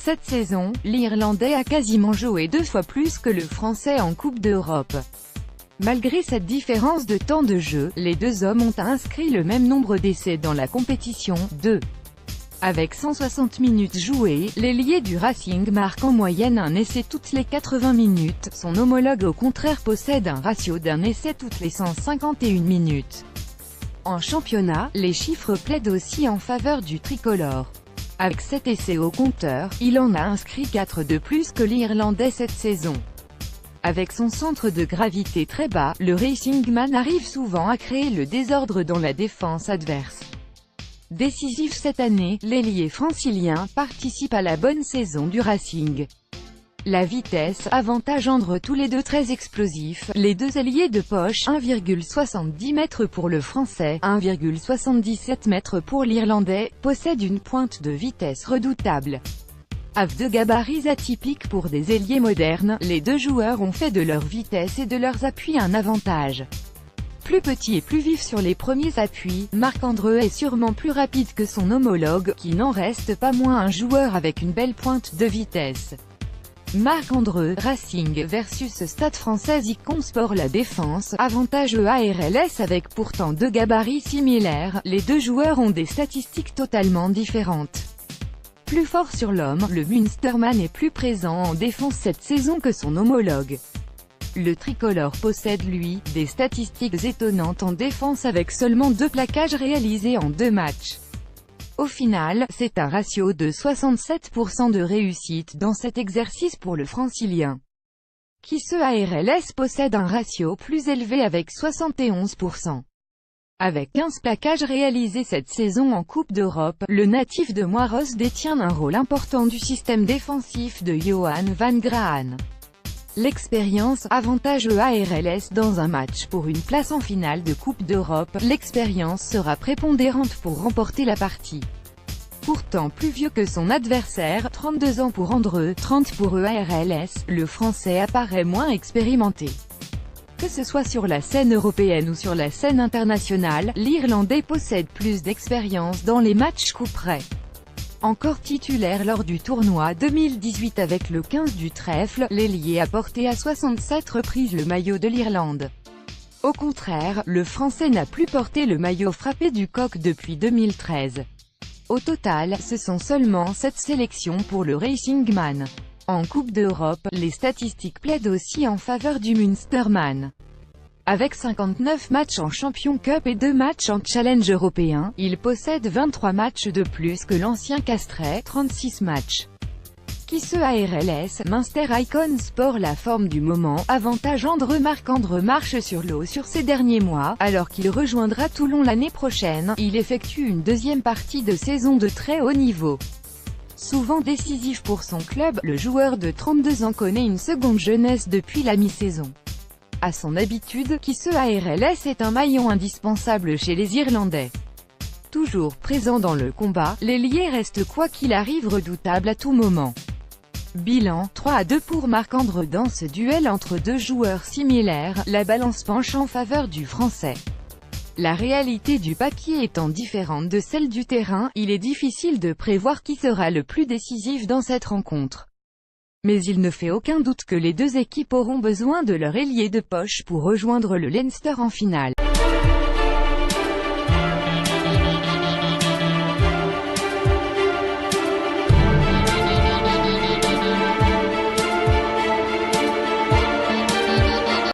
Cette saison, l'Irlandais a quasiment joué 2 fois plus que le Français en Coupe d'Europe. Malgré cette différence de temps de jeu, les deux hommes ont inscrit le même nombre d'essais dans la compétition, 2. Avec 160 minutes jouées, l'ailier du Racing marque en moyenne un essai toutes les 80 minutes, son homologue au contraire possède un ratio d'un essai toutes les 151 minutes. En championnat, les chiffres plaident aussi en faveur du tricolore. Avec 7 essais au compteur, il en a inscrit 4 de plus que l'Irlandais cette saison. Avec son centre de gravité très bas, le Racingman arrive souvent à créer le désordre dans la défense adverse. Décisif cette année, l'ailier francilien participe à la bonne saison du Racing. La vitesse, avantage entre tous les deux très explosifs, les deux ailiers de poche, 1,70 m pour le Français, 1,77 m pour l'Irlandais, possèdent une pointe de vitesse redoutable. Avec de gabarits atypiques pour des ailiers modernes, les deux joueurs ont fait de leur vitesse et de leurs appuis un avantage. Plus petit et plus vif sur les premiers appuis, Marc-André est sûrement plus rapide que son homologue, qui n'en reste pas moins un joueur avec une belle pointe de vitesse. Marc-André, Racing versus Stade Français Icon Sport. La défense, avantage ARLS avec pourtant deux gabarits similaires, les deux joueurs ont des statistiques totalement différentes. Plus fort sur l'homme, le Munsterman est plus présent en défense cette saison que son homologue. Le tricolore possède, lui, des statistiques étonnantes en défense avec seulement 2 plaquages réalisés en 2 matchs. Au final, c'est un ratio de 67% de réussite dans cet exercice pour le francilien. Qui ce ARLS possède un ratio plus élevé avec 71%. Avec 15 plaquages réalisés cette saison en Coupe d'Europe, le natif de Moiros détient un rôle important du système défensif de Johan van Graan. L'expérience, avantage ARLS dans un match pour une place en finale de Coupe d'Europe, l'expérience sera prépondérante pour remporter la partie. Pourtant plus vieux que son adversaire, 32 ans pour André, 30 pour ARLS, le Français apparaît moins expérimenté. Que ce soit sur la scène européenne ou sur la scène internationale, l'Irlandais possède plus d'expérience dans les matchs coup près. Encore titulaire lors du tournoi 2018 avec le 15 du trèfle, l'ailier a porté à 67 reprises le maillot de l'Irlande. Au contraire, le Français n'a plus porté le maillot frappé du coq depuis 2013. Au total, ce sont seulement 7 sélections pour le Racingman. En Coupe d'Europe, les statistiques plaident aussi en faveur du Munsterman. Avec 59 matchs en Champions Cup et 2 matchs en Challenge européen, il possède 23 matchs de plus que l'ancien Castrais, 36 matchs. Qui ce ARLS, Munster Icon Sport. La forme du moment, avantage Marc-André marche sur l'eau sur ces derniers mois, alors qu'il rejoindra Toulon l'année prochaine, il effectue une deuxième partie de saison de très haut niveau. Souvent décisif pour son club, le joueur de 32 ans connaît une seconde jeunesse depuis la mi-saison. À son habitude, qui ce ARLS est un maillon indispensable chez les Irlandais. Toujours présent dans le combat, l'ailier reste quoi qu'il arrive redoutable à tout moment. Bilan, 3-2 pour Marc-André dans ce duel entre deux joueurs similaires, la balance penche en faveur du Français. La réalité du papier étant différente de celle du terrain, il est difficile de prévoir qui sera le plus décisif dans cette rencontre. Mais il ne fait aucun doute que les deux équipes auront besoin de leur ailier de poche pour rejoindre le Leinster en finale.